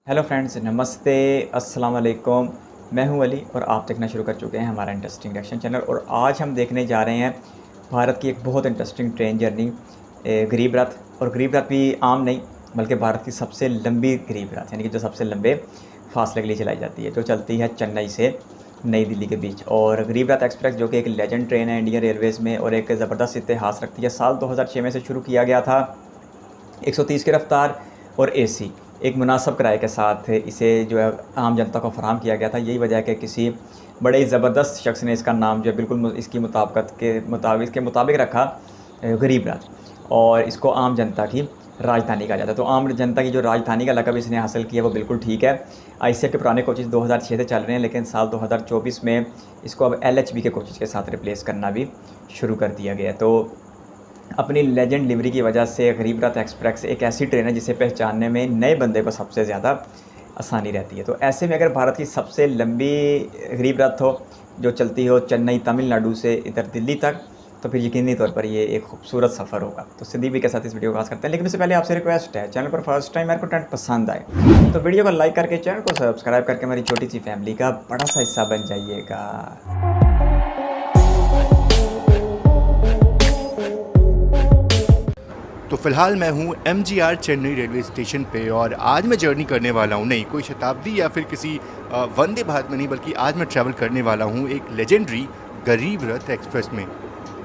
Hello friends, नमस्ते, अस्सलाम वालेकुम। मैं हूं अली और आप देखना शुरू कर चुके हैं हमारा इंटरेस्टिंग रिएक्शन चैनल। और आज हम देखने जा रहे हैं भारत की एक बहुत इंटरेस्टिंग ट्रेन जर्नी, गरीब रथ। और गरीब रथ भी आम नहीं, बल्कि भारत की सबसे लंबी गरीब रथ, यानी कि जो सबसे लंबे फासले के लिए चलाई जाती है, जो चलती है चेन्नई से नई दिल्ली के बीच। और गरीब रथ एक्सप्रेस जो कि एक लेजेंड ट्रेन है इंडियन एयरवेज़ में और एक ज़बरदस्त इतिहास रखती है। साल 2006 में से शुरू किया गया था। 130 की रफ्तार और एसी, एक मुनासिब किराए के साथ इसे जो है आम जनता को फराहम किया गया था। यही वजह है कि किसी बड़े ही ज़बरदस्त शख्स ने इसका नाम जो है बिल्कुल इसकी इसके मुताबिक रखा, गरीब रथ। और इसको आम जनता की राजधानी कहा जाता है। तो आम जनता की जो राजधानी का लक़ब इसने हासिल किया वो बिल्कुल ठीक है। आईसीएफ के पुराने कोचेज़ 2006 से चल रहे हैं, लेकिन साल 2024 में इसको अब एलएचबी के कोचेज़ के साथ रिप्लेस करना भी शुरू कर दिया गया। तो अपनी लेजेंड लिवरी की वजह से गरीब रथ एक्सप्रेस एक ऐसी ट्रेन है जिसे पहचानने में नए बंदे को सबसे ज़्यादा आसानी रहती है। तो ऐसे में अगर भारत की सबसे लंबी गरीब रथ हो जो चलती हो चेन्नई तमिलनाडु से इधर दिल्ली तक, तो फिर यकीनी तौर पर ये एक खूबसूरत सफ़र होगा। तो सिद्दीक भी के साथ इस वीडियो को खास करते हैं, लेकिन उससे पहले आपसे रिक्वेस्ट है, चैनल पर फर्स्ट टाइम मेरे को कंटेंट पसंद आए तो वीडियो को लाइक करके चैनल को सब्सक्राइब करके हमारी छोटी सी फैमिली का बड़ा सा हिस्सा बन जाइएगा। तो फिलहाल मैं हूँ MGR चेन्नई रेलवे स्टेशन पे और आज मैं जर्नी करने वाला हूँ, नहीं कोई शताब्दी या फिर किसी वंदे भारत में नहीं, बल्कि आज मैं ट्रैवल करने वाला हूँ एक लेजेंडरी गरीब रथ एक्सप्रेस में।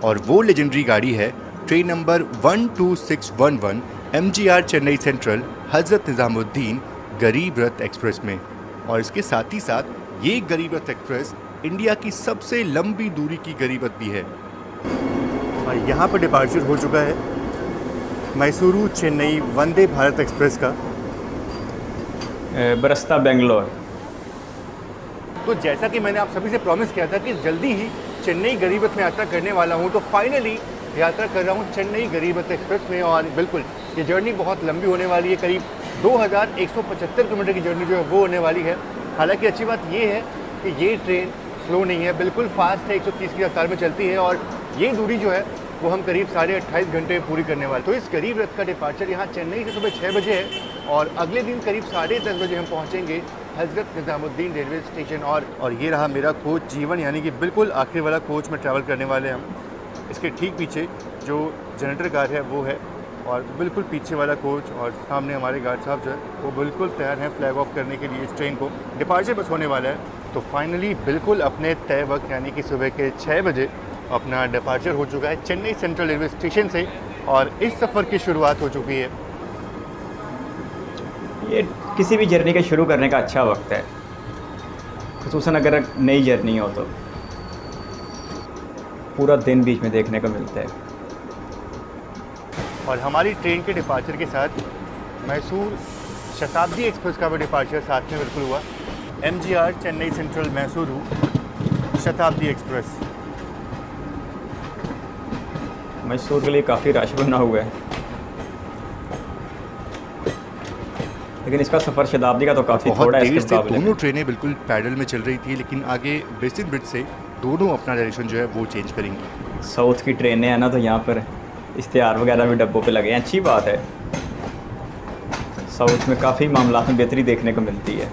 और वो लेजेंडरी गाड़ी है train number 12611 MGR Chennai central Hazrat Nizamuddin गरीब रथ एक्सप्रेस में। और इसके साथ ही साथ ये गरीब रथ एक्सप्रेस इंडिया की सबसे लंबी दूरी की गरीब रथ भी है। और यहाँ पर डिपार्चर हो चुका है मैसूरू चेन्नई वंदे भारत एक्सप्रेस का बरस्ता बेंगलोर। तो जैसा कि मैंने आप सभी से प्रॉमिस किया था कि जल्दी ही चेन्नई गरीब रथ में यात्रा करने वाला हूं, तो फाइनली यात्रा कर रहा हूं चेन्नई गरीब रथ एक्सप्रेस में। और बिल्कुल ये जर्नी बहुत लंबी होने वाली है, करीब 2175 किलोमीटर की जर्नी जो है वो होने वाली है। हालांकि अच्छी बात ये है कि ये ट्रेन स्लो नहीं है, बिल्कुल फास्ट है, 130 की रफ्तार में चलती है। और ये दूरी जो है वो हम करीब 28.5 घंटे पूरी करने वाले। तो इस गरीब रथ का डिपार्चर यहाँ चेन्नई से सुबह 6 बजे है और अगले दिन करीब 10:30 बजे हम पहुँचेंगे हज़रत निज़ामुद्दीन रेलवे स्टेशन। और ये रहा मेरा कोच जीवन, यानी कि बिल्कुल आखिरी वाला कोच में ट्रैवल करने वाले हम। इसके ठीक पीछे जो जनरेटर कार है वो है, और बिल्कुल पीछे वाला कोच और सामने हमारे गार्ड साहब जो है वो बिल्कुल तैयार हैं फ्लैग ऑफ करने के लिए इस ट्रेन को। डिपार्चर बस होने वाला है, तो फाइनली बिल्कुल अपने तय वक्त यानी कि सुबह के 6 बजे अपना डिपार्चर हो चुका है चेन्नई सेंट्रल रेलवे स्टेशन से और इस सफ़र की शुरुआत हो चुकी है। ये किसी भी जर्नी के शुरू करने का अच्छा वक्त है, ख़ुसूसन अगर नई जर्नी हो तो पूरा दिन बीच में देखने को मिलता है। और हमारी ट्रेन के डिपार्चर के साथ मैसूर शताब्दी एक्सप्रेस का भी डिपार्चर साथ में बिल्कुल हुआ। MGR चेन्नई सेंट्रल मैसूरू शताब्दी एक्सप्रेस। मैसूर के लिए काफ़ी रश बना हुआ है, लेकिन इसका सफ़र शताब्दी का तो काफ़ी थोड़ा है। इसके मुकाबले दोनों ट्रेनें बिल्कुल पैडल में चल रही थी, लेकिन आगे बेसिन ब्रिज से दोनों अपना डायरेक्शन जो है वो चेंज करेंगी। साउथ की ट्रेनें हैं ना, तो यहाँ पर इश्तिहार वगैरह भी डब्बों पे लगे हैं। अच्छी बात है, साउथ में काफ़ी मामला में बेहतरी देखने को मिलती है।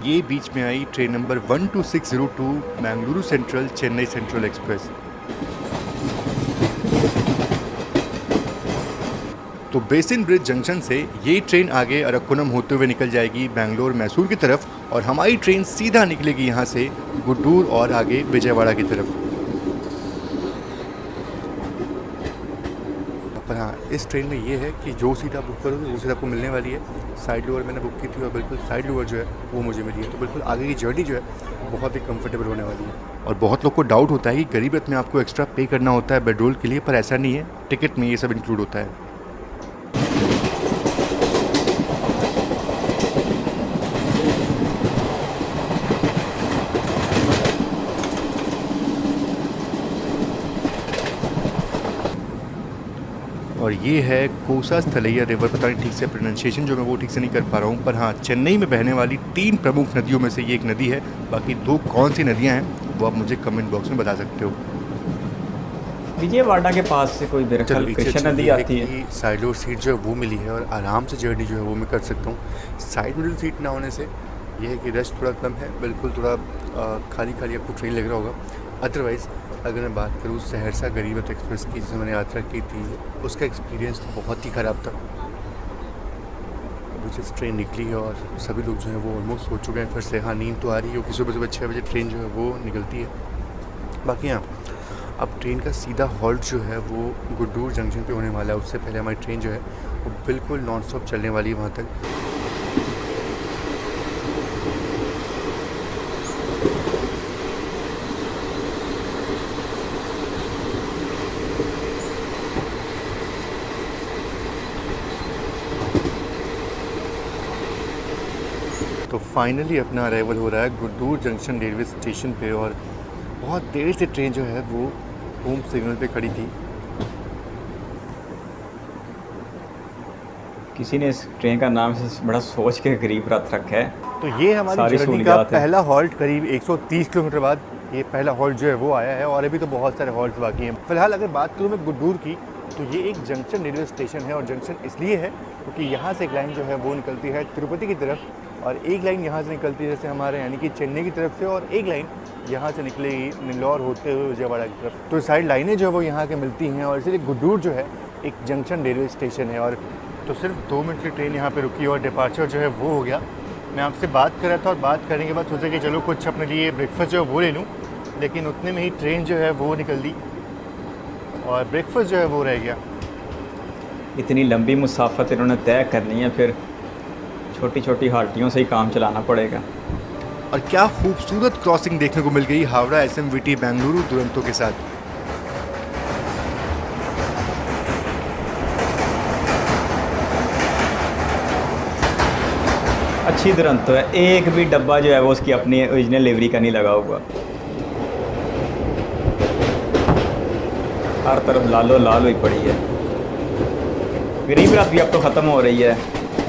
ये बीच में आई train number 12602 Mangaluru Central Chennai Central Express. तो बेसिन ब्रिज जंक्शन से ये ट्रेन आगे अरक्कोनम होते हुए निकल जाएगी बेंगलोर मैसूर की तरफ, और हमारी ट्रेन सीधा निकलेगी यहाँ से गुड्डूर और आगे विजयवाड़ा की तरफ। पर हाँ, इस ट्रेन में ये है कि जो सीट आप बुक करोगे वो सीट आपको मिलने वाली है। साइड लोअर मैंने बुक की थी और बिल्कुल साइड लोअर जो है वो मुझे मिली है। तो बिल्कुल आगे की जर्नी जो है बहुत ही कंफर्टेबल होने वाली है। और बहुत लोग को डाउट होता है कि गरीब रथ में आपको एक्स्ट्रा पे करना होता है पेट्रोल के लिए, पर ऐसा नहीं है, टिकट में ये सब इंक्लूड होता है। और ये है कोसा स्थलैया रिवर। पता नहीं ठीक से प्रोनाउंसिएशन जो मैं वो ठीक से नहीं कर पा रहा हूँ, पर हाँ चेन्नई में बहने वाली 3 प्रमुख नदियों में से ये एक नदी है। बाकी 2 कौन सी नदियाँ हैं वो आप मुझे कमेंट बॉक्स में बता सकते हो। विजयवाड़ा के पास से कोई मेरे ख्याल कृष्णा नदी आती है। साइड डोर सीट जो है वो मिली है और आराम से जर्नी जो है वो मैं कर सकता हूँ। साइड मिडल सीट ना होने से ये है कि रश थोड़ा कम है, बिल्कुल थोड़ा खाली खाली आपको ट्रेन लग रहा होगा। अदरवाइज़ अगर मैं बात करूँ सहरसा गरीब रथ एक्सप्रेस की, जिसमें मैंने यात्रा की थी, उसका एक्सपीरियंस तो बहुत ही ख़राब था। अभी जिस ट्रेन निकली है और सभी लोग जो हैं वो ऑलमोस्ट सो चुके हैं फिर से। हाँ, नींद तो आ रही है क्योंकि सुबह 6 बजे ट्रेन जो है वो निकलती है। बाकी हाँ, अब ट्रेन का सीधा हॉल्ट जो है वो गुड्डूर जंक्शन पे होने वाला है। उससे पहले हमारी ट्रेन जो है वो बिल्कुल नॉन स्टॉप चलने वाली है वहाँ तक। तो फाइनली अपना अराइवल हो रहा है गुड्डूर जंक्शन रेलवे स्टेशन पे और बहुत देर से ट्रेन जो है वो होम सिग्नल पे खड़ी थी। किसी ने इस ट्रेन का नाम से बड़ा सोच के गरीब रथ रखा है। तो ये हमारी जर्नी का पहला हॉल्ट करीब 130 किलोमीटर बाद ये पहला हॉल्ट जो है वो आया है और अभी तो बहुत सारे हॉल्ट्स बाकी हैं। फिलहाल अगर बात करूँ मैं गुड्डूर की, तो ये एक जंक्शन रेलवे स्टेशन है और जंक्शन इसलिए है क्योंकि यहाँ से एक लाइन जो है वो निकलती है तिरुपति की तरफ और एक लाइन यहाँ से निकलती है जैसे हमारे यानी कि चेन्नई की तरफ से, और एक लाइन यहाँ से निकलेगी नीलौर होते हुए विजयवाड़ा की तरफ। तो साइड लाइनें जो है वो यहाँ के मिलती हैं और इसलिए गुड्डूर जो है एक जंक्शन रेलवे स्टेशन है। और तो सिर्फ 2 मिनट की ट्रेन यहाँ पे रुकी और डिपार्चर जो है वो हो गया। मैं आपसे बात कर रहा था और बात करने के बाद सोचा कि चलो कुछ अपने लिए ब्रेकफास्ट जो है वो ले लूँ, लेकिन उतने में ही ट्रेन जो है वो निकल दी और ब्रेकफास्ट जो है वो रह गया। इतनी लंबी मुसाफत इन्होंने तय करनी है, फिर छोटी छोटी हाल्टियों से ही काम चलाना पड़ेगा। और क्या खूबसूरत क्रॉसिंग देखने को मिल गई हावड़ा एसएमवीटी बेंगलुरु दुरंतो के साथ। अच्छी दुरंतो है, एक भी डब्बा जो है वो उसकी अपनी ओरिजिनल लिवरी का नहीं लगा हुआ। हर तरफ लालो लाल हुई पड़ी है। गरीब रथ भी अब तो ख़त्म हो रही है।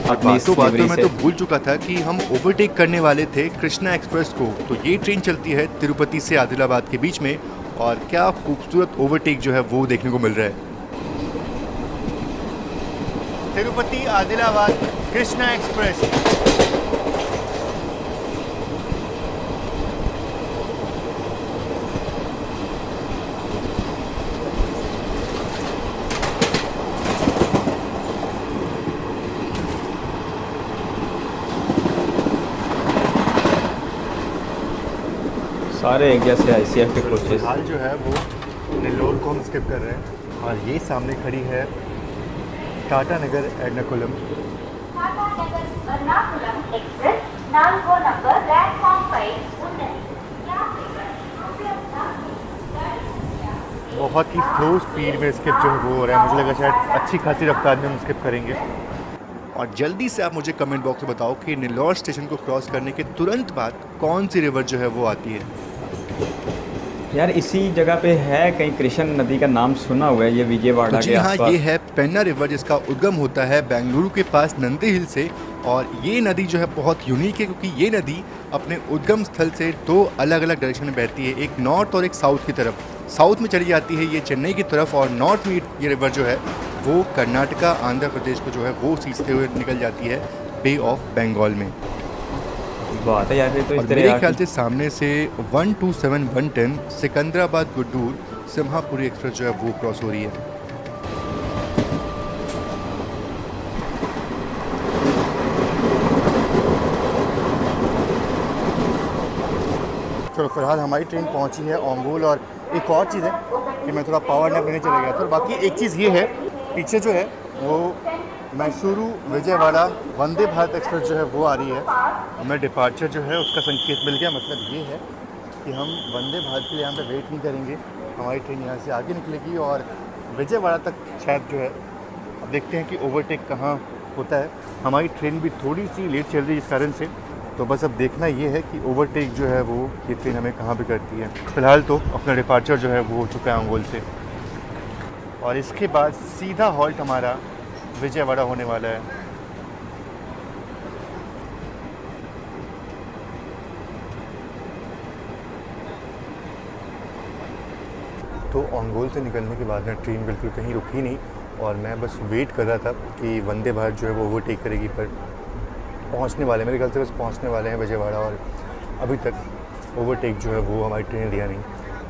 बातों मैं तो भूल चुका था कि हम ओवरटेक करने वाले थे कृष्णा एक्सप्रेस को। तो ये ट्रेन चलती है तिरुपति से आदिलाबाद के बीच में और क्या खूबसूरत ओवरटेक जो है वो देखने को मिल रहा है। तिरुपति आदिलाबाद कृष्णा एक्सप्रेस। सारे एक जैसे ICF के कोचेस। हाल जो है वो नेल्लोर को हम स्किप कर रहे हैं और ये सामने खड़ी है टाटा नगर एर्नाकुलम। बहुत ही स्लो स्पीड में स्किप जो है वो हो रहा है। मुझे लगा शायद अच्छी खासी रफ्तार में हम स्किप करेंगे। और जल्दी से आप मुझे कमेंट बॉक्स में बताओ कि नेल्लोर स्टेशन को क्रॉस करने के तुरंत बाद कौन सी रिवर जो है वो आती है। यार इसी जगह पे है कहीं कृष्ण नदी का नाम सुना हुआ है, ये विजयवाड़ा के आसपास। हाँ, ये है पेन्ना रिवर जिसका उद्गम होता है बेंगलुरु के पास नंदी हिल से। और ये नदी जो है बहुत यूनिक है क्योंकि ये नदी अपने उद्गम स्थल से 2 अलग अलग डायरेक्शन में बहती है, एक नॉर्थ और एक साउथ की तरफ। साउथ में चली जाती है ये चेन्नई की तरफ और नॉर्थ में ये रिवर जो है वो कर्नाटका आंध्र प्रदेश को जो है वो सींचते हुए निकल जाती है बे ऑफ बंगाल में। बात है यार, तो इस तरह मेरे ख्याल से सामने से 127-110 सिकंदराबाद गुड्डूर सिम्हापुरी एक्सप्रेस जो है वो क्रॉस हो रही है। चलो फिलहाल हमारी ट्रेन पहुंची है ओंगोल। और एक और चीज़ है कि मैं थोड़ा पावर नैप लेने चला गया था। बाकी एक चीज़ ये है, पीछे जो है वो मैसूरू विजयवाड़ा वंदे भारत एक्सप्रेस जो है वो आ रही है। हमें डिपार्चर जो है उसका संकेत मिल गया। मतलब ये है कि हम वंदे भारत के लिए यहाँ पे वेट नहीं करेंगे, हमारी ट्रेन यहाँ से आगे निकलेगी और विजयवाड़ा तक शायद जो है। अब देखते हैं कि ओवरटेक कहाँ होता है। हमारी ट्रेन भी थोड़ी सी लेट चल रही है इस कारण से, तो बस अब देखना ये है कि ओवरटेक जो है वो ये ट्रेन हमें कहाँ पे करती है। फ़िलहाल तो अपना डिपार्चर जो है वो हो चुका है अंगोल से और इसके बाद सीधा हॉल्ट हमारा विजयवाड़ा होने वाला है। तो ओंगोल से निकलने के बाद ना ट्रेन बिल्कुल कहीं रुकी नहीं और मैं बस वेट कर रहा था कि वंदे भारत जो है वो ओवरटेक करेगी, पर पहुंचने वाले, मेरे ख्याल से बस पहुंचने वाले हैं विजयवाड़ा, और अभी तक ओवरटेक जो है वो हमारी ट्रेन ने लिया नहीं।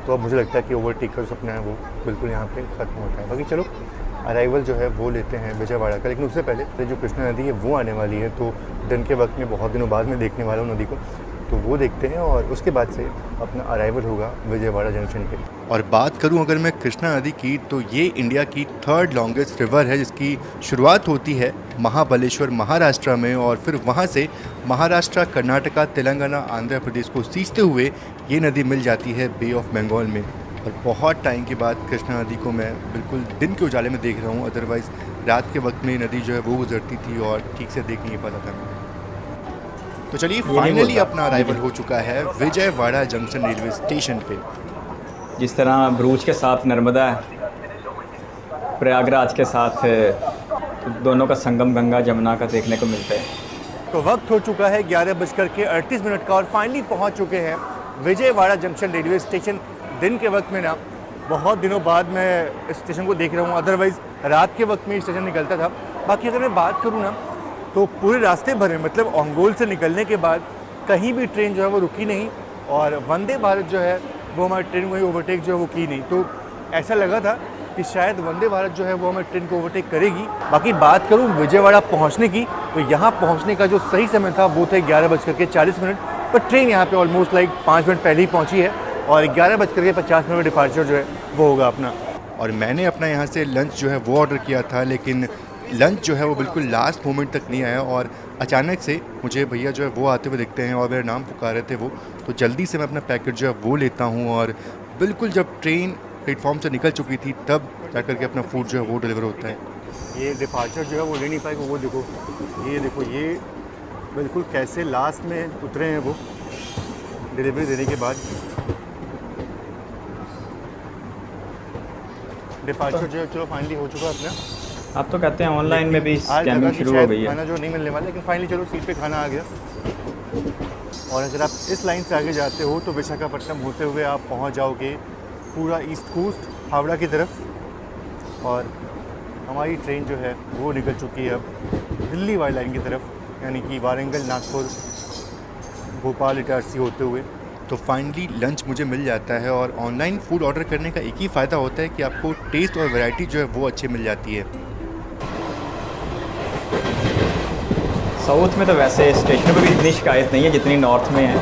तो अब मुझे लगता है कि ओवरटेक का जो सपना है वो बिल्कुल यहाँ पे ख़त्म होता है। बाकी चलो अराइवल जो है वो लेते हैं विजयवाड़ा का, लेकिन उससे पहले जो कृष्णा नदी है वो आने वाली है, तो दिन के वक्त में बहुत दिनों बाद में देखने वाला हूँ नदी को, तो वो देखते हैं और उसके बाद से अपना अराइवल होगा विजयवाड़ा जंक्शन पे। और बात करूं अगर मैं कृष्णा नदी की, तो ये इंडिया की 3rd लॉन्गेस्ट रिवर है, जिसकी शुरुआत होती है महाबलेश्वर महाराष्ट्र में और फिर वहां से महाराष्ट्र, कर्नाटका, तेलंगाना, आंध्र प्रदेश को सींचते हुए ये नदी मिल जाती है बे ऑफ बंगाल में। और बहुत टाइम के बाद कृष्णा नदी को मैं बिल्कुल दिन के उजाले में देख रहा हूँ, अदरवाइज़ रात के वक्त में नदी जो है वो गुजरती थी और ठीक से देख नहीं पाता था। तो चलिए फाइनली अपना अराइवल हो चुका है विजयवाड़ा जंक्शन रेलवे स्टेशन पे। जिस तरह भरूच के साथ नर्मदा, प्रयागराज के साथ दोनों का संगम गंगा जमुना का देखने को मिलता है। तो वक्त हो चुका है 11:38 का और फाइनली पहुंच चुके हैं विजयवाड़ा जंक्शन रेलवे स्टेशन। दिन के वक्त में ना बहुत दिनों बाद मैं इस स्टेशन को देख रहा हूँ, अदरवाइज़ रात के वक्त में स्टेशन निकलता था। बाकी अगर मैं बात करूँ ना तो पूरे रास्ते भर में, मतलब ओंगोल से निकलने के बाद कहीं भी ट्रेन जो है वो रुकी नहीं और वंदे भारत जो है वो हमारी ट्रेन को ओवरटेक जो है वो की नहीं। तो ऐसा लगा था कि शायद वंदे भारत जो है वो हमारी ट्रेन को ओवरटेक करेगी। बाकी बात करूँ विजयवाड़ा पहुँचने की, तो यहाँ पहुँचने का जो सही समय था वो थे 11:40, पर ट्रेन यहाँ पे ऑलमोस्ट लाइक 5 मिनट पहले ही पहुँची है और 11:50 में डिपार्चर जो है वो होगा अपना। और मैंने अपना यहाँ से लंच जो है वो ऑर्डर किया था, लेकिन लंच जो है वो बिल्कुल लास्ट मोमेंट तक नहीं आया और अचानक से मुझे भैया जो है वो आते हुए दिखते हैं और मेरा नाम पुकार रहे थे वो, तो जल्दी से मैं अपना पैकेट जो है वो लेता हूँ और बिल्कुल जब ट्रेन प्लेटफॉर्म से निकल चुकी थी तब जाकर के अपना फूड जो है वो डिलीवर होता है। ये डिपार्चर जो है वो ले नहीं पाएगा, वो देखो ये बिल्कुल कैसे लास्ट में उतरे हैं वो डिलीवरी देने के बाद। डिपार्चर जो है चलो फाइनली हो चुका है अपना। आप तो कहते हैं ऑनलाइन में भी स्कैनिंग शुरू हो गई है, खाना जो नहीं मिलने वाला, लेकिन फाइनली चलो सीट पे खाना आ गया। और अगर आप इस लाइन से आगे जाते हो तो विशाखापट्टनम होते हुए आप पहुंच जाओगे पूरा ईस्ट कोस्ट हावड़ा की तरफ और हमारी ट्रेन जो है वो निकल चुकी है अब दिल्ली वाली लाइन की तरफ, यानी कि वारंगल, नागपुर, भोपाल, इटारसी होते हुए। तो फाइनली लंच मुझे मिल जाता है और ऑनलाइन फूड ऑर्डर करने का एक ही फ़ायदा होता है कि आपको टेस्ट और वैरायटी जो है वो अच्छी मिल जाती है। साउथ में तो वैसे स्टेशनों पर भी इतनी शिकायत नहीं है जितनी नॉर्थ में है।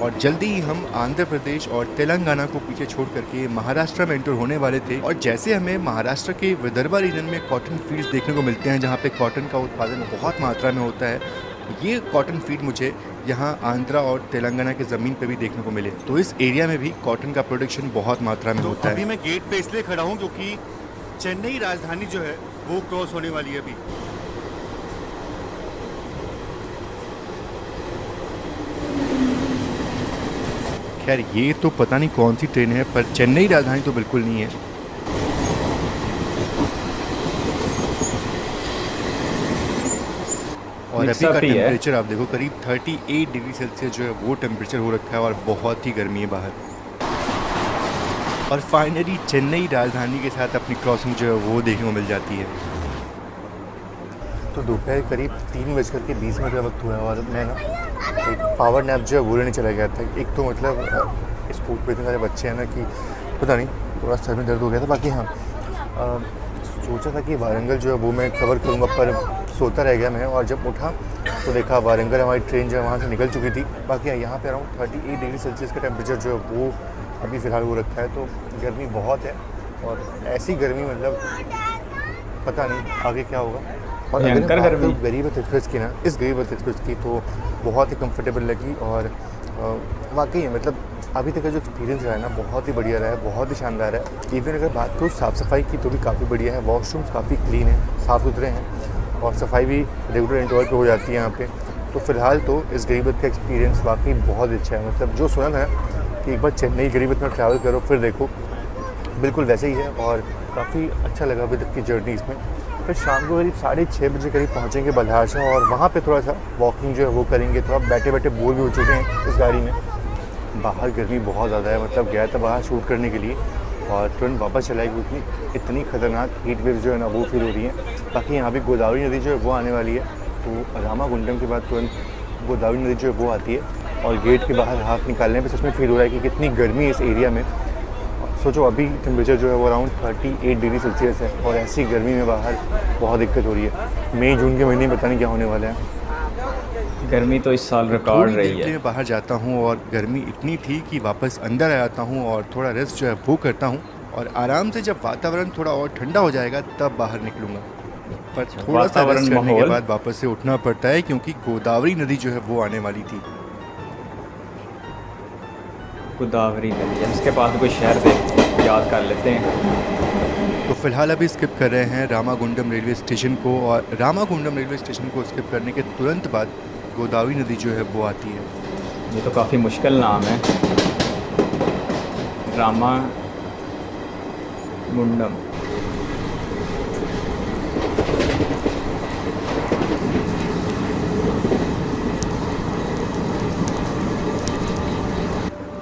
और जल्दी ही हम आंध्र प्रदेश और तेलंगाना को पीछे छोड़ करके महाराष्ट्र में एंटर होने वाले थे और जैसे हमें महाराष्ट्र के विदर्भा रीजन में कॉटन फील्ड्स देखने को मिलते हैं जहाँ पे कॉटन का उत्पादन बहुत मात्रा में होता है, ये कॉटन फील्ड मुझे यहाँ आंध्रा और तेलंगाना की ज़मीन पे भी देखने को मिले। तो इस एरिया में भी कॉटन का प्रोडक्शन बहुत मात्रा में होता है। अभी मैं गेट पे इसलिए खड़ा हूँ क्योंकि चेन्नई राजधानी जो है वो क्रॉस होने वाली है अभी। खैर ये तो पता नहीं कौन सी ट्रेन है, पर चेन्नई राजधानी तो बिल्कुल नहीं है। और अभी का टेम्परेचर आप देखो करीब 38 डिग्री सेल्सियस जो है वो टेम्परेचर हो रखा है और बहुत ही गर्मी है बाहर। और फाइनली चेन्नई राजधानी के साथ अपनी क्रॉसिंग जो है वो देखने को मिल जाती है। तो दोपहर करीब 3:20 का वक्त हुआ है और मैं ना एक पावर नैप जो है वो लेने चला गया था। एक तो मतलब इस फूड पे इतने सारे बच्चे हैं ना कि पता नहीं थोड़ा सर में दर्द हो गया था। बाकी हाँ सोचा था कि वारंगल जो है वो मैं कवर करूँगा, पर सोता रह गया मैं और जब उठा तो देखा वारंगल हमारी ट्रेन जो है वहाँ से निकल चुकी थी। बाकी यहाँ पे अराउंड 38 डिग्री सेल्सियस का टेम्परेचर जो है वो अभी फ़िलहाल हो रखा है, तो गर्मी बहुत है और ऐसी गर्मी मतलब पता नहीं आगे क्या होगा। और अगर गरीब रथ एक्सप्रेस की ना, इस गरीब रथ एक्सप्रेस की तो बहुत ही कंफर्टेबल लगी और वाकई मतलब अभी तक का जो एक्सपीरियंस रहा है ना बहुत ही बढ़िया रहा है, बहुत ही शानदार है। इवन अगर बात करूँ साफ़ सफाई की तो भी काफ़ी बढ़िया है, वॉशरूम्स काफ़ी क्लीन है, साफ़ सुथरे हैं और सफाई भी रेगुलर इंटरवल पे हो जाती है यहाँ पे। तो फ़िलहाल तो इस गरीब रथ का एक्सपीरियंस वाकई बहुत अच्छा है। मतलब जो सुना था कि एक बार चेन्नई गरीब रथ में ट्रैवल करो फिर देखो, बिल्कुल वैसे ही है और काफ़ी अच्छा लगा अभी तक की जर्नी इसमें। फिर शाम को करीब 6:30 बजे करीब पहुँचेंगे बल्हारशाह और वहाँ पे थोड़ा सा वॉकिंग जो है वो करेंगे। थोड़ा बैठे बैठे बोर भी हो चुके हैं इस गाड़ी में, बाहर गर्मी बहुत ज़्यादा है, मतलब गया था बाहर शूट करने के लिए और तुरंत वापस चला गया क्योंकि इतनी ख़तरनाक हीट वेव जो है ना वो फील हो रही है। बाकी यहाँ पे गोदावरी नदी जो है वो आने वाली है, तो रामागुंडम के बाद तुरंत गोदावरी नदी जो है वो आती है और गेट के बाहर हाथ निकालने पे सच में फील हो रहा है कि कितनी गर्मी है इस एरिया में। सोचो अभी टेम्परेचर जो है वो अराउंड 38 डिग्री सेल्सियस है और ऐसी गर्मी में बाहर बहुत दिक्कत हो रही है। मई जून के महीने में पता नहीं क्या होने वाला है। गर्मी तो इस साल रिकॉर्ड रही है। मैं बाहर जाता हूँ और गर्मी इतनी थी कि वापस अंदर आ जाता हूँ और थोड़ा रेस्ट जो है वो करता हूँ और आराम से जब वातावरण थोड़ा और ठंडा हो जाएगा तब बाहर निकलूँगा। पर थोड़ा सा रेस्ट करने के बाद वापस से उठना पड़ता है क्योंकि गोदावरी नदी जो है वो आने वाली थी। गोदावरी नदी, इसके बाद कोई शहर दे याद कर लेते हैं। तो फिलहाल अभी स्किप कर रहे हैं रामागुंडम रेलवे स्टेशन को और रामागुंडम रेलवे स्टेशन को स्किप करने के तुरंत बाद गोदावरी नदी जो है वो आती है। ये तो काफ़ी मुश्किल नाम है, रामागुंडम।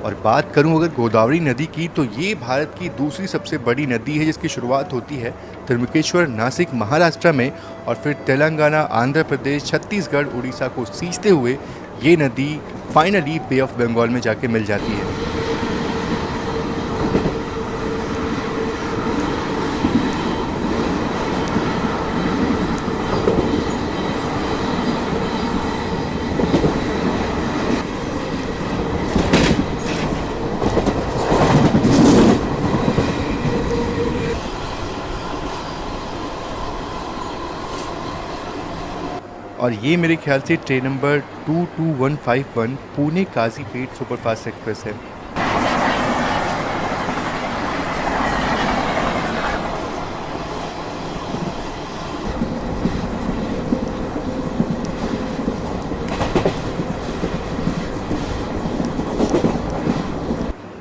और बात करूं अगर गोदावरी नदी की, तो ये भारत की दूसरी सबसे बड़ी नदी है जिसकी शुरुआत होती है त्रिमुकेश्वर, नासिक, महाराष्ट्र में और फिर तेलंगाना, आंध्र प्रदेश, छत्तीसगढ़, उड़ीसा को सींचते हुए ये नदी फाइनली बे ऑफ बंगाल में जाके मिल जाती है। और ये मेरे ख्याल से train number 22151 Pune Kazipet superfast express है।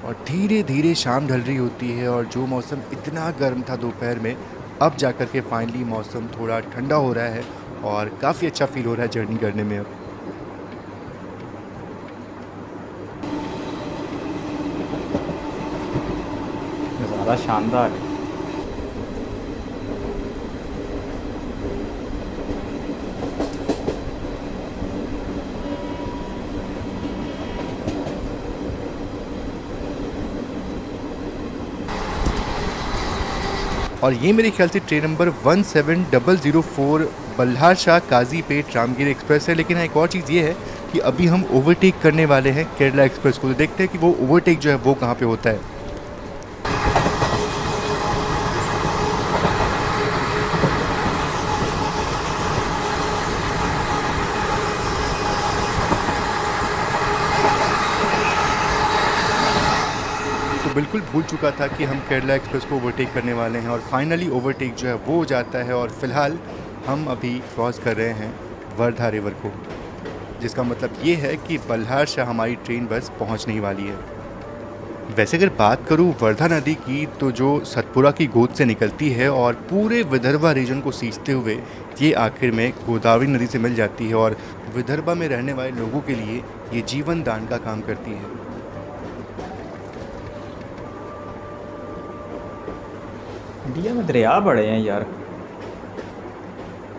और धीरे धीरे शाम ढल रही होती है और जो मौसम इतना गर्म था दोपहर में, अब जाकर के फाइनली मौसम थोड़ा ठंडा हो रहा है और काफ़ी अच्छा फील हो रहा है जर्नी करने में अब। ज़्यादा शानदार है। और ये मेरे ख्याल से train number 17004 Ballarshah Kazipet Ramgiri Express है। लेकिन एक और चीज़ ये है कि अभी हम ओवरटेक करने वाले हैं केरला एक्सप्रेस को, तो देखते हैं कि वो ओवरटेक जो है वो कहाँ पे होता है। तो बिल्कुल भूल चुका था कि हम केरला एक्सप्रेस को ओवरटेक करने वाले हैं और फाइनली ओवरटेक जो है वो हो जाता है और फिलहाल हम अभी क्रॉस कर रहे हैं वर्धा रिवर को, जिसका मतलब ये है कि बल्हार शाह हमारी ट्रेन बस पहुंचने ही वाली है। वैसे अगर बात करूं वर्धा नदी की, तो जो सतपुरा की गोद से निकलती है और पूरे विदर्भा रीजन को सींचते हुए ये आखिर में गोदावरी नदी से मिल जाती है और विदर्भा में रहने वाले लोगों के लिए ये जीवन दान का काम करती है। इंडिया में दरिया बड़े हैं यार,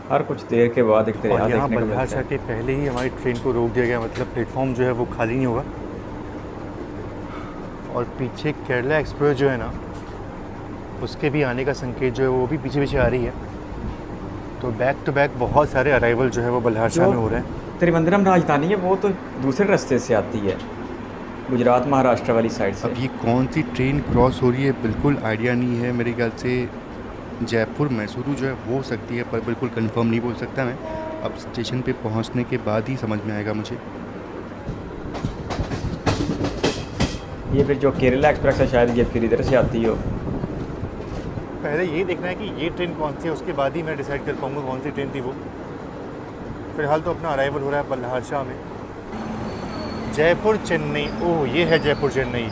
हर कुछ देर के बाद एक दरिया देखने को मिलता है। बल्हार शाह के पहले ही हमारी ट्रेन को रोक दिया गया, मतलब प्लेटफॉर्म जो है वो खाली नहीं होगा। और पीछे केरला एक्सप्रेस जो है ना, उसके भी आने का संकेत जो है वो भी पीछे पीछे आ रही है। तो बैक टू बैक बहुत सारे अराइवल जो है वो बल्हार शाह में हो रहे हैं। त्रिवेंद्रम राजधानी है वो तो दूसरे रास्ते से आती है, गुजरात महाराष्ट्र वाली साइड से। अब ये कौन सी ट्रेन क्रॉस हो रही है बिल्कुल आइडिया नहीं है। मेरे ख्याल से जयपुर मैसूरू जो है वो हो सकती है, पर बिल्कुल कंफर्म नहीं बोल सकता मैं। अब स्टेशन पे पहुंचने के बाद ही समझ में आएगा मुझे। ये फिर जो केरला एक्सप्रेस है शायद ये फिर इधर से आती हो। पहले ये देखना है कि ये ट्रेन कौन सी है, उसके बाद ही मैं डिसाइड कर पाऊँगा कौन सी ट्रेन थी वो। फिलहाल तो अपना अराइवल हो रहा है बल्हार शाह में। जयपुर चेन्नई, ओह ये है जयपुर चेन्नई।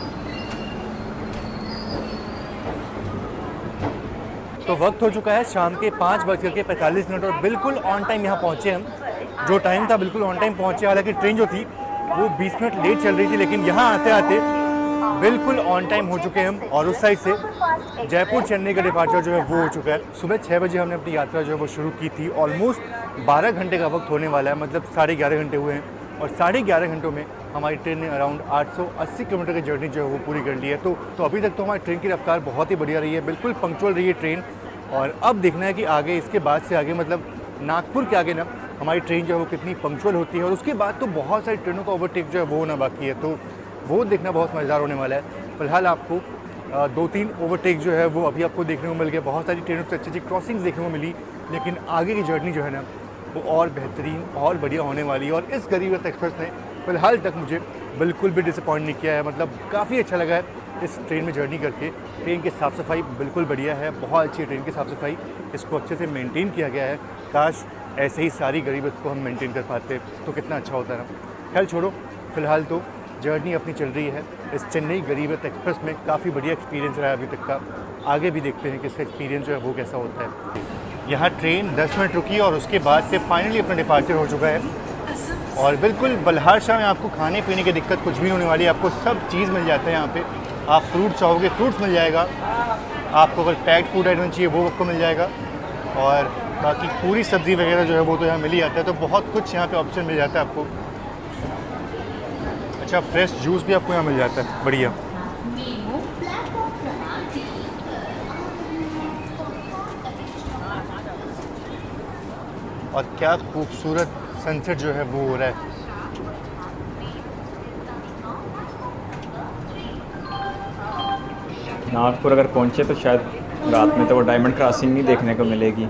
तो वक्त हो चुका है शाम के 5:45 और बिल्कुल ऑन टाइम यहाँ पहुँचे हम। जो टाइम था बिल्कुल ऑन टाइम पहुँचे, हालांकि ट्रेन जो थी वो 20 मिनट लेट चल रही थी, लेकिन यहाँ आते आते बिल्कुल ऑन टाइम हो चुके हैं हम। और उस साइड से जयपुर चेन्नई का डिपार्चर जो है वो हो चुका है। सुबह 6 बजे हमने अपनी यात्रा जो है वो शुरू की थी। ऑलमोस्ट 12 घंटे का वक्त होने वाला है, मतलब 11.5 घंटे हुए हैं। और 11.5 घंटों में हमारी ट्रेन ने अराउंड 880 किलोमीटर की जर्नी जो है वो पूरी कर ली है। तो अभी तक तो हमारी ट्रेन की रफ्तार बहुत ही बढ़िया रही है, बिल्कुल पंक्चुअल रही है ट्रेन। और अब देखना है कि आगे, इसके बाद से आगे, मतलब नागपुर के आगे ना हमारी ट्रेन जो है वो कितनी पंक्चुअल होती है। और उसके बाद तो बहुत सारी ट्रेनों का ओवरटेक जो है वो होना बाकी है, तो वो देखना बहुत मज़ेदार होने वाला है। फिलहाल आपको 2-3 ओवरटेक जो है वो अभी आपको देखने को मिल गया। बहुत सारी ट्रेनों से अच्छी अच्छी क्रॉसिंग्स देखने को मिली, लेकिन आगे की जर्नी जो है ना वो और बेहतरीन और बढ़िया होने वाली है। और इस गरीब रथ एक्सप्रेस ने फ़िलहाल तक मुझे बिल्कुल भी डिसअपॉइंट नहीं किया है, मतलब काफ़ी अच्छा लगा है इस ट्रेन में जर्नी करके। ट्रेन की साफ़ सफाई बिल्कुल बढ़िया है, बहुत अच्छी है ट्रेन की साफ़ सफाई, इसको अच्छे से मेंटेन किया गया है। काश ऐसे ही सारी गरीब रथ को हम मेंटेन कर पाते तो कितना अच्छा होता ना। खैर छोड़ो, फ़िलहाल तो जर्नी अपनी चल रही है इस चेन्नई गरीब रथ एक्सप्रेस में। काफ़ी बढ़िया एक्सपीरियंस रहा है अभी तक का। आगे भी देखते हैं कि इसका एक्सपीरियंस जो है वो कैसा होता है। यहाँ ट्रेन 10 मिनट रुकी और उसके बाद से फाइनली अपना डिपार्चर हो चुका है। और बिल्कुल बल्हारशाह में आपको खाने पीने की दिक्कत कुछ भी नहीं होने वाली है, आपको सब चीज़ मिल जाता है यहाँ पे। आप फ्रूट्स चाहोगे फ्रूट्स मिल जाएगा, आपको अगर पैक्ड फूड आइटम चाहिए वो आपको मिल जाएगा, और बाकी पूरी सब्ज़ी वगैरह जो है वो तो यहाँ मिल ही जाता है। तो बहुत कुछ यहाँ पे ऑप्शन मिल जाता है आपको। अच्छा, फ्रेश जूस भी आपको यहाँ मिल जाता है, बढ़िया। और क्या खूबसूरत सनसेट जो है वो हो रहा है। नागपुर अगर पहुँचे तो शायद रात में तो वो डायमंड क्रॉसिंग नहीं देखने को मिलेगी।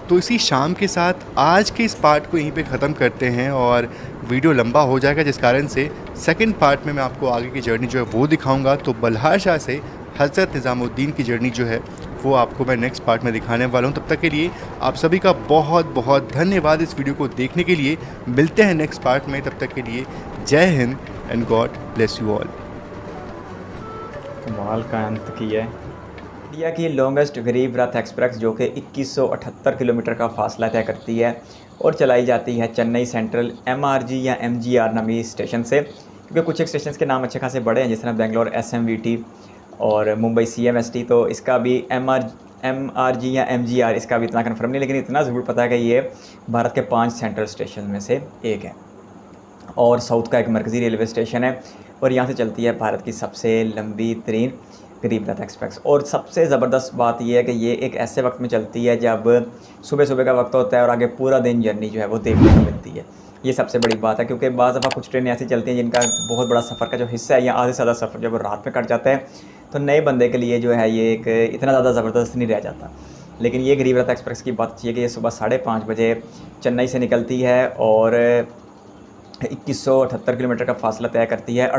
तो इसी शाम के साथ आज के इस पार्ट को यहीं पे ख़त्म करते हैं, और वीडियो लंबा हो जाएगा, जिस कारण से सेकंड पार्ट में मैं आपको आगे की जर्नी जो है वो दिखाऊंगा। तो बल्हारशाह से हज़रत निज़ामुद्दीन की जर्नी जो है वो आपको मैं नेक्स्ट पार्ट में दिखाने वाला हूँ। तब तक के लिए आप सभी का बहुत बहुत धन्यवाद इस वीडियो को देखने के लिए। मिलते हैं नेक्स्ट पार्ट में, तब तक के लिए जय Hind and God bless you all. कमाल का अंत किया है। इंडिया की लॉन्गेस्ट गरीब रथ एक्सप्रेस जो कि 2178 किलोमीटर का फासला तय करती है और चलाई जाती है चेन्नई सेंट्रल MRG या MGR नामी स्टेशन से, क्योंकि कुछ एक स्टेशन के नाम अच्छे खासे बड़े हैं, जिस तरह बेंगलोर SMVT और मुंबई CMST। तो इसका भी MRG या MGR इसका भी इतना कन्फर्म नहीं, लेकिन इतना ज़रूर पता है कि ये भारत के 5 सेंट्रल स्टेशन में से एक है और साउथ का एक मरकज़ी रेलवे स्टेशन है। और यहाँ से चलती है भारत की सबसे लंबी तरीन गरीब रथ एक्सप्रेस। और सबसे ज़बरदस्त बात यह है कि ये एक ऐसे वक्त में चलती है जब सुबह सुबह का वक्त होता है और आगे पूरा दिन जर्नी जो है वो देखने को मिलती है। ये सबसे बड़ी बात है, क्योंकि बाज़ दफ़ा कुछ ट्रेनें ऐसी चलती हैं जिनका बहुत बड़ा सफ़र का जो हिस्सा है या आधे से ज़्यादा सफ़र जब रात में कट जाता है, तो नए बंदे के लिए जो है ये एक इतना ज़्यादा ज़बरदस्त नहीं रह जाता। लेकिन ये गरीब रथ एक्सप्रेस की बात चाहिए कि ये सुबह 5:30 बजे चेन्नई से निकलती है और 2178 किलोमीटर का फासला तय करती है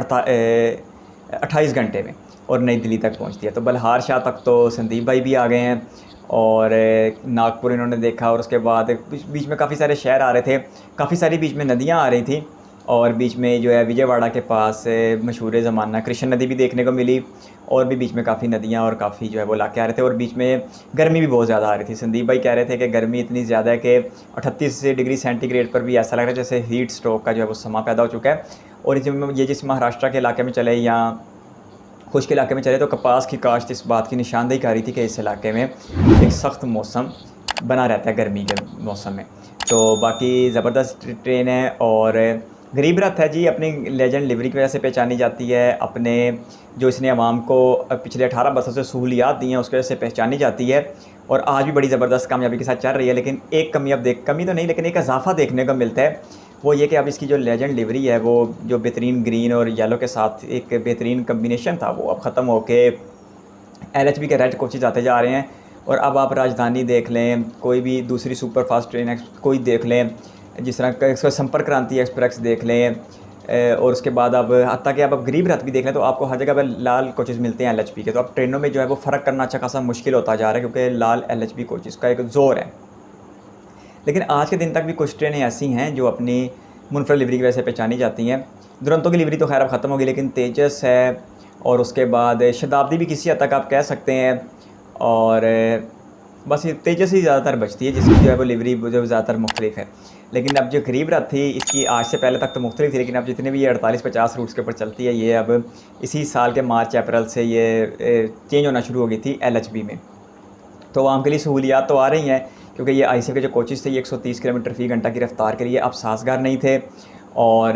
28 घंटे में, और नई दिल्ली तक पहुंचती है। तो बल्हारशाह तक तो संदीप भाई भी आ गए हैं और नागपुर इन्होंने देखा, और उसके बाद बीच में काफ़ी सारे शहर आ रहे थे, काफ़ी सारी बीच में नदियां आ रही थी, और बीच में जो है विजयवाड़ा के पास मशहूर ज़माना कृष्ण नदी भी देखने को मिली, और भी बीच में काफ़ी नदियाँ और काफ़ी जो है वो इलाके आ रहे थे। और बीच में गर्मी भी बहुत ज़्यादा आ रही थी। संदीप भाई कह रहे थे कि गर्मी इतनी ज़्यादा है कि 38 डिग्री सेंटीग्रेड पर भी ऐसा लग रहा है जैसे हीट स्ट्रोक का जो है वो समा पैदा हो चुका है। और ये जिस महाराष्ट्र के इलाके में चले या खुश्क इलाके में चले, तो कपास की काश्त इस बात की निशानदेही कर रही थी कि इस इलाके में एक सख्त मौसम बना रहता है गर्मी के मौसम में। तो बाकी ज़बरदस्त ट्रेन है और गरीब रथ है जी, अपनी लेजेंड लिवरी की वजह से पहचानी जाती है, अपने जो इसने आवाम को पिछले 18 बरसों से सहूलियात दी हैं उसकी वजह से पहचानी जाती है, और आज भी बड़ी ज़बरदस्त कामयाबी के साथ चल रही है। लेकिन एक कमी तो नहीं, लेकिन एक इजाफा देखने को मिलता है, वो ये कि अब इसकी जो लेजेंड लिवरी है वो जो बेहतरीन ग्रीन और येलो के साथ एक बेहतरीन कम्बिनेशन था, वो अब ख़त्म होके LHB के रेड कोचेज आते जा रहे हैं। और अब आप राजधानी देख लें, कोई भी दूसरी सुपर फास्ट ट्रेन कोई देख लें, जिस तरह संपर्क क्रांति एक्सप्रेस देख लें, और उसके बाद अब हत्ता कि आप गरीब रथ भी देख लें तो आपको हर जगह पर लाल कोचेज़ मिलते हैं LHB के। तो अब ट्रेनों में जो है वो फ़र्क करना अच्छा खासा मुश्किल होता जा रहा है, क्योंकि लाल LHB कोचेज़ का एक ज़ोर है। लेकिन आज के दिन तक भी कुछ ट्रेनें ऐसी हैं जो अपनी मुनफरद लिवरी की वजह से पहचानी जाती हैं। दुरंतों की लिवरी तो खैर अब ख़त्म होगी, लेकिन तेजस है और उसके बाद शताब्दी भी किसी हद तक आप कह सकते हैं। और बस ये तेजस ही ज़्यादातर बचती है, जिसकी जो है वो लिवरी जो ज़्यादातर मुख्तलिफ है। लेकिन अब जो गरीब रथ थी इसकी आज से पहले तक तो मुख्तलिफ थी, लेकिन अब जितने भी ये 48-50 रूट्स के ऊपर चलती है, ये अब इसी साल के मार्च अप्रैल से ये चेंज होना शुरू हो गई थी LHB में। तो आवाम के लिए सहूलियात तो आ रही हैं, क्योंकि ये ICF के जो कोचेज़ थे ये 130 किलोमीटर फ़ी घंटा की रफ्तार के लिए अब साजगार नहीं थे। और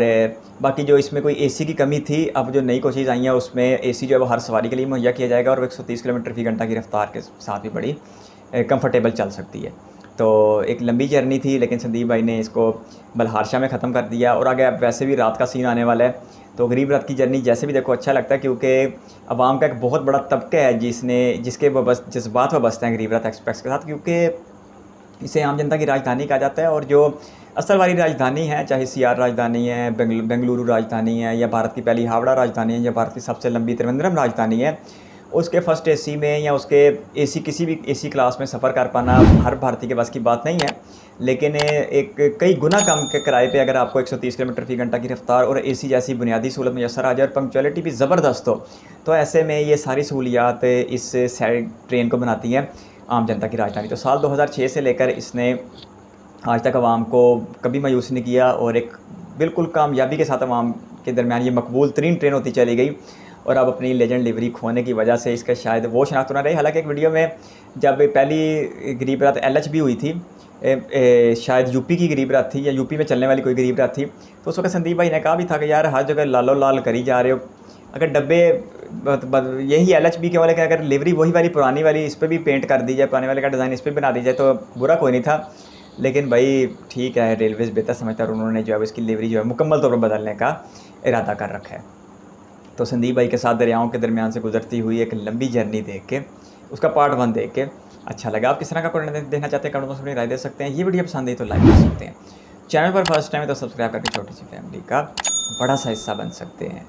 बाकी जो इसमें कोई AC की कमी थी, अब जो नई कोचेज़ आई हैं उसमें AC जो है वो हर सवारी के लिए मुहैया किया जाएगा और 130 किलोमीटर फ़ी घंटा की रफ्तार के साथ भी बड़ी कंफर्टेबल चल सकती है। तो एक लंबी जर्नी थी, लेकिन संदीप भाई ने इसको बलहारशाह में ख़त्म कर दिया। और आगे अब वैसे भी रात का सीन आने वाला है, तो गरीब रथ की जर्नी जैसे भी देखो अच्छा लगता है, क्योंकि आवाम का एक बहुत बड़ा तबका है जिसके जज्बात वाबस्ते हैं गरीब रथ एक्सप्रेस के साथ, क्योंकि इसे आम जनता की राजधानी कहा जाता है। और जो असल वाली राजधानी है, चाहे CR राजधानी है, बेंगलुरु राजधानी है, या भारत की पहली हावड़ा राजधानी है, या भारत की सबसे लंबी त्रिवेंद्रम राजधानी है, उसके फर्स्ट AC में या उसके AC किसी भी AC क्लास में सफ़र कर पाना हर भारतीय के बस की बात नहीं है। लेकिन एक कई गुना कम के किराए पे अगर आपको 130 किलोमीटर फ़ी घंटा की रफ्तार और AC जैसी बुनियादी सहूलत मैसर आ जाए और पंक्चुअलिटी भी ज़बरदस्त हो, तो ऐसे में ये सारी सहूलियात इस ट्रेन को बनाती हैं आम जनता की राजधानी। तो साल 2006 से लेकर इसने आज तक आवाम को कभी मायूस नहीं किया और एक बिल्कुल कामयाबी के साथ आवाम के दरमियान ये मकबूल तरीन ट्रेन होती चली गई। और अब अपनी लेजेंड लिवरी खोने की वजह से इसका शायद वो शनाख्त ना रही। हालांकि एक वीडियो में जब पहली गरीब रथ LHB हुई थी, शायद यूपी की गरीब रथ थी या यूपी में चलने वाली कोई गरीब रथ थी, तो उस वक्त संदीप भाई ने कहा भी था कि यार हर जगह लालो लाल करी जा रहे हो, अगर डब्बे यही LHB के वाले कि अगर लिवरी वही वाली पुरानी वाली इस पर भी पेंट कर दी जाए, पुराने वाले का डिज़ाइन इस पर बना दी जाए, तो बुरा कोई नहीं था। लेकिन भाई ठीक है, रेलवेज़ बेहतर समझता है और उन्होंने जो है इसकी लिवरी जो है मुकम्मल तौर पर बदलने का इरादा कर रखा है। तो संदीप भाई के साथ दरियाओं के दरमियान से गुजरती हुई एक लंबी जर्नी देख के, उसका पार्ट 1 देख के अच्छा लगा। आप किस तरह का कंटेंट देखना चाहते हैं कमेंट बॉक्स में अपनी राय दे सकते हैं। ये वीडियो पसंद आई तो लाइक कर सकते हैं, चैनल पर फर्स्ट टाइम है तो सब्सक्राइब करके छोटी सी फैमिली का बड़ा सा हिस्सा बन सकते हैं।